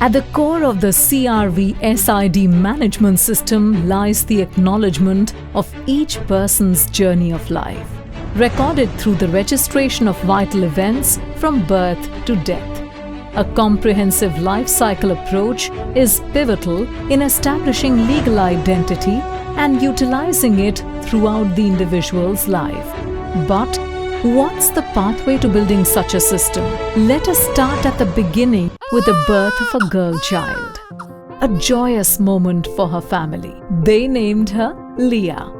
At the core of the CRVSID management system lies the acknowledgement of each person's journey of life, recorded through the registration of vital events from birth to death. A comprehensive life cycle approach is pivotal in establishing legal identity and utilizing it throughout the individual's life. But what's the pathway to building such a system? Let us start at the beginning with the birth of a girl child. A joyous moment for her family. They named her Lia.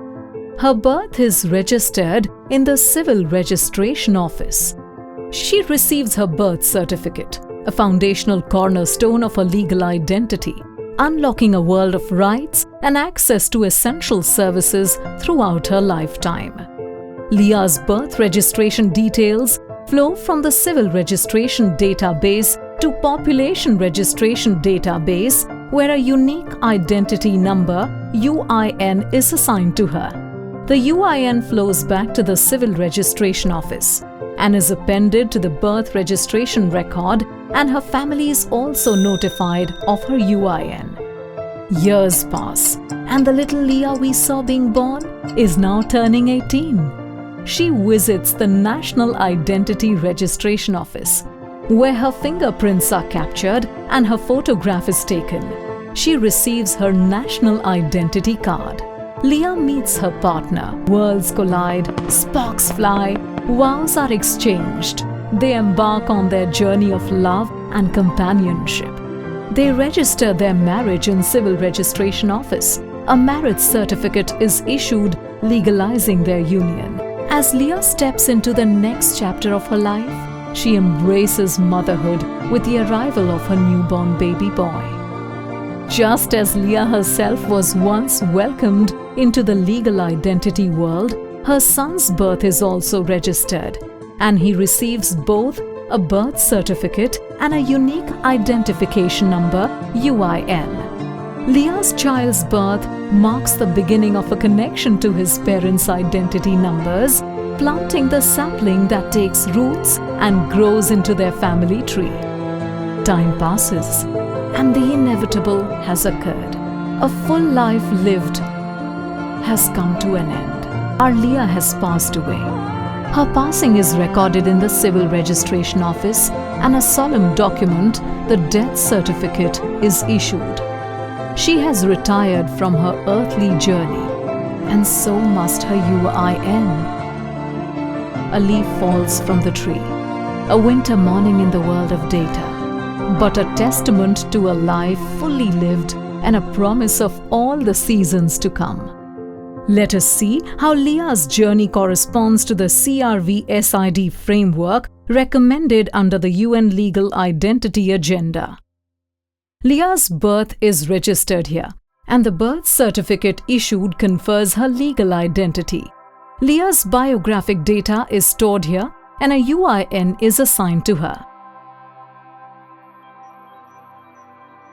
Her birth is registered in the Civil Registration Office. She receives her birth certificate, a foundational cornerstone of her legal identity, unlocking a world of rights and access to essential services throughout her lifetime. Lia's birth registration details flow from the Civil Registration Database to Population Registration Database, where a unique identity number, UIN, is assigned to her. The UIN flows back to the Civil Registration Office and is appended to the birth registration record, and her family is also notified of her UIN. Years pass, and the little Lia we saw being born is now turning 18. She visits the National Identity Registration Office, where her fingerprints are captured and her photograph is taken. She receives her national identity card. Lia meets her partner. Worlds collide, sparks fly, vows are exchanged. They embark on their journey of love and companionship. They register their marriage in Civil Registration Office. A marriage certificate is issued, legalizing their union. As Lia steps into the next chapter of her life, she embraces motherhood with the arrival of her newborn baby boy. Just as Lia herself was once welcomed into the legal identity world, her son's birth is also registered, and he receives both a birth certificate and a unique identification number, UIN. Lia's child's birth marks the beginning of a connection to his parents' identity numbers, planting the sapling that takes roots and grows into their family tree. Time passes, and the inevitable has occurred. A full life lived has come to an end. Our Lia has passed away. Her passing is recorded in the Civil Registration Office, and a solemn document, the death certificate, is issued. She has retired from her earthly journey, and so must her UIN. A leaf falls from the tree, a winter morning in the world of data, but a testament to a life fully lived and a promise of all the seasons to come. Let us see how Lia's journey corresponds to the CRVSID framework recommended under the UN Legal Identity Agenda. Lia's birth is registered here, and the birth certificate issued confers her legal identity. Lia's biographic data is stored here, and a UIN is assigned to her.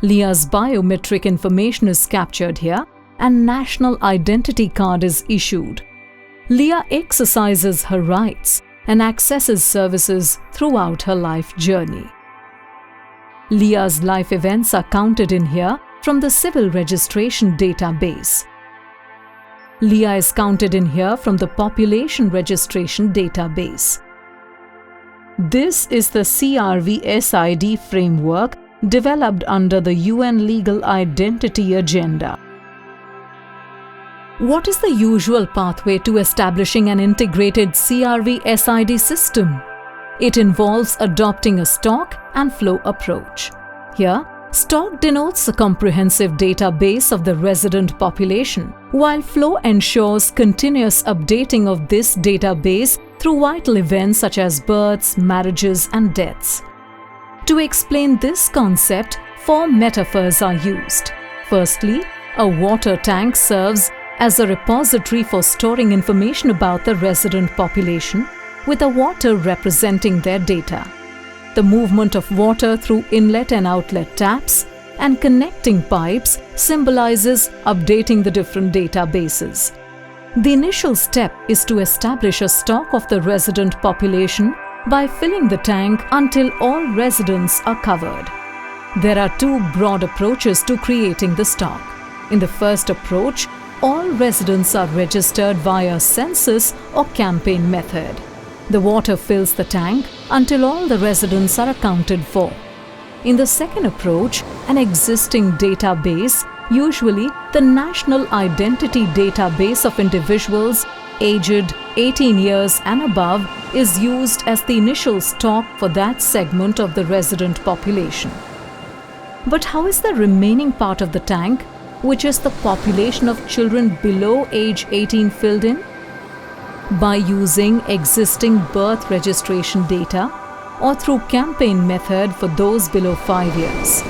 Lia's biometric information is captured here, and national identity card is issued. Lia exercises her rights and accesses services throughout her life journey. Lia's life events are counted in here from the Civil Registration Database. Lia is counted in here from the Population Registration Database. This is the CRVSID framework developed under the UN Legal Identity Agenda. What is the usual pathway to establishing an integrated CRVSID system? It involves adopting a stock and flow approach. Here, stock denotes a comprehensive database of the resident population, while flow ensures continuous updating of this database through vital events such as births, marriages, and deaths. To explain this concept, 4 metaphors are used. Firstly, a water tank serves as a repository for storing information about the resident population, with the water representing their data. The movement of water through inlet and outlet taps and connecting pipes symbolizes updating the different databases. The initial step is to establish a stock of the resident population by filling the tank until all residents are covered. There are two broad approaches to creating the stock. In the first approach, all residents are registered via census or campaign method. The water fills the tank until all the residents are accounted for. In the second approach, an existing database, usually the National Identity Database of individuals aged 18 years and above, is used as the initial stock for that segment of the resident population. But how is the remaining part of the tank, which is the population of children below age 18, filled in? By using existing birth registration data or through campaign method for those below 5 years,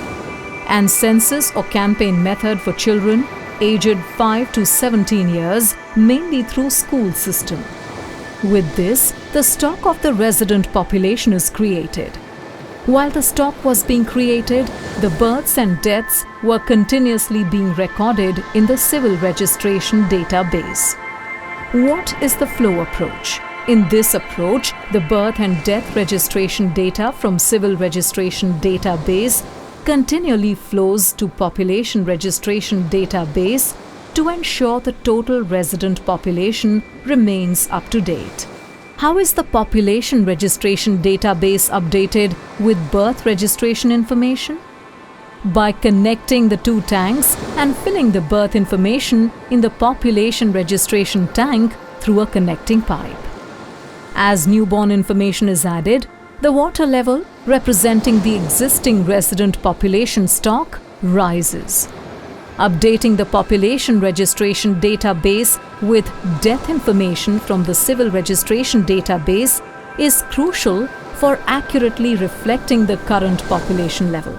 and census or campaign method for children aged 5 to 17 years, mainly through school system. With this, the stock of the resident population is created. While the stock was being created, the births and deaths were continuously being recorded in the civil registration database. What is the flow approach? In this approach, the birth and death registration data from civil registration database continually flows to population registration database to ensure the total resident population remains up to date. How is the population registration database updated with birth registration information? By connecting the two tanks and filling the birth information in the population registration tank through a connecting pipe. As newborn information is added, the water level representing the existing resident population stock rises. Updating the population registration database with death information from the civil registration database is crucial for accurately reflecting the current population level.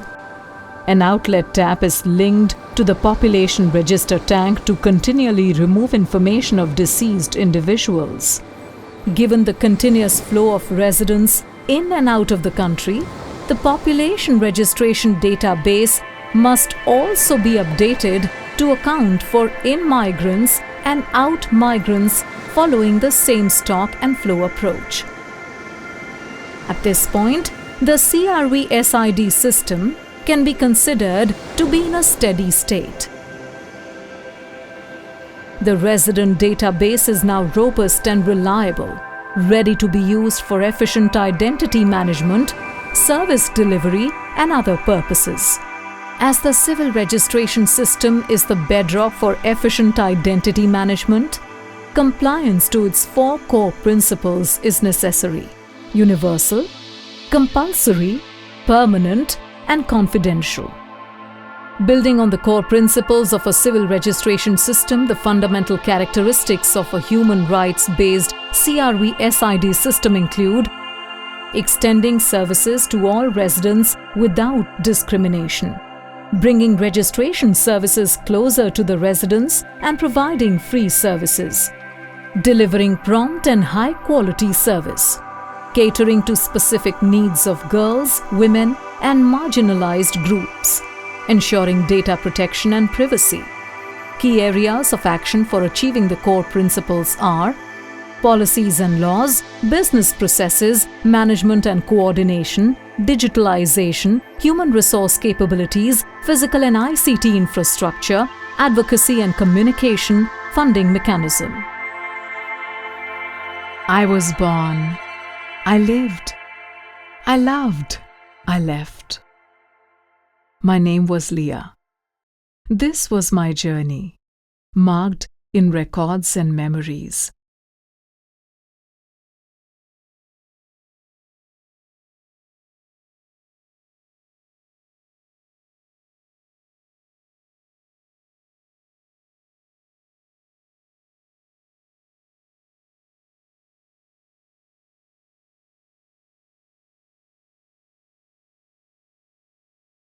An outlet tap is linked to the population register tank to continually remove information of deceased individuals. Given the continuous flow of residents in and out of the country, the population registration database must also be updated to account in in-migrants and out-migrants following the same stock and flow approach. At this point, the CRVSID system can be considered to be in a steady state. The resident database is now robust and reliable, ready to be used for efficient identity management, service delivery, and other purposes. As the civil registration system is the bedrock for efficient identity management, compliance to its four core principles is necessary: universal, compulsory, permanent, and confidential. Building on the core principles of a civil registration system, the fundamental characteristics of a human rights-based CRVSID system include extending services to all residents without discrimination, bringing registration services closer to the residents and providing free services, delivering prompt and high-quality service, catering to specific needs of girls, women, and marginalized groups, ensuring data protection and privacy. Key areas of action for achieving the core principles are policies and laws, business processes, management and coordination, digitalization, human resource capabilities, physical and ICT infrastructure, advocacy and communication, funding mechanism. I was born. I lived. I loved. I left. My name was Lia. This was my journey, marked in records and memories.